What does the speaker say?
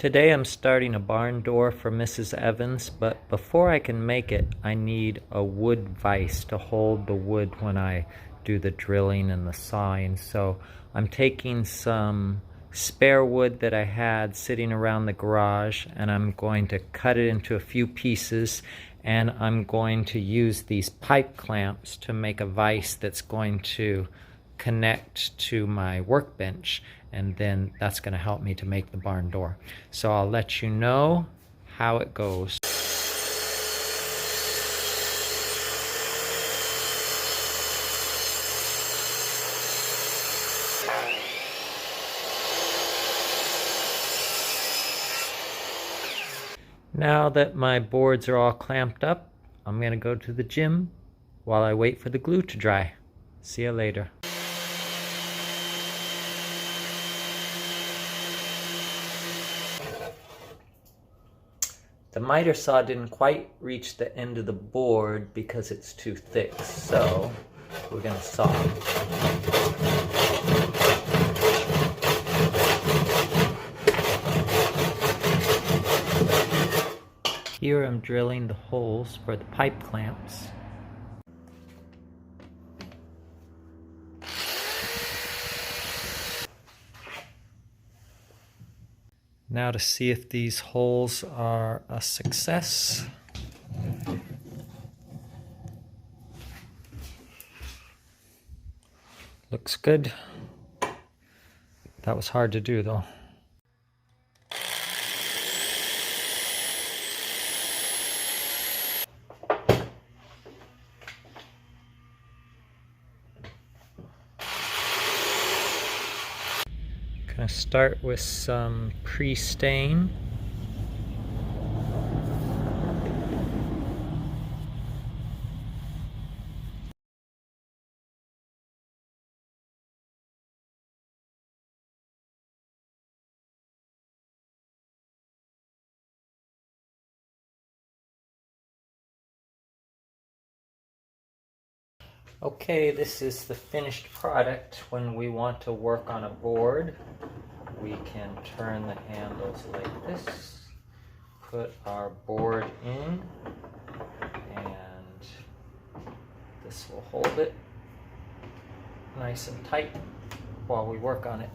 Today I'm starting a barn door for Mrs. Evans, but before I can make it, I need a wood vise to hold the wood when I do the drilling and the sawing. So I'm taking some spare wood that I had sitting around the garage, and I'm going to cut it into a few pieces, and I'm going to use these pipe clamps to make a vise that's going to connect to my workbench, and then that's going to help me to make the barn door. So I'll let you know how it goes. Now that my boards are all clamped up, I'm going to go to the gym while I wait for the glue to dry. See you later. The miter saw didn't quite reach the end of the board because it's too thick, so we're going to saw. Here I'm drilling the holes for the pipe clamps. Now to see if these holes are a success. Looks good. That was hard to do though. Gonna start with some pre-stain. Okay, this is the finished product. When we want to work on a board, we can turn the handles like this, put our board in, and this will hold it nice and tight while we work on it.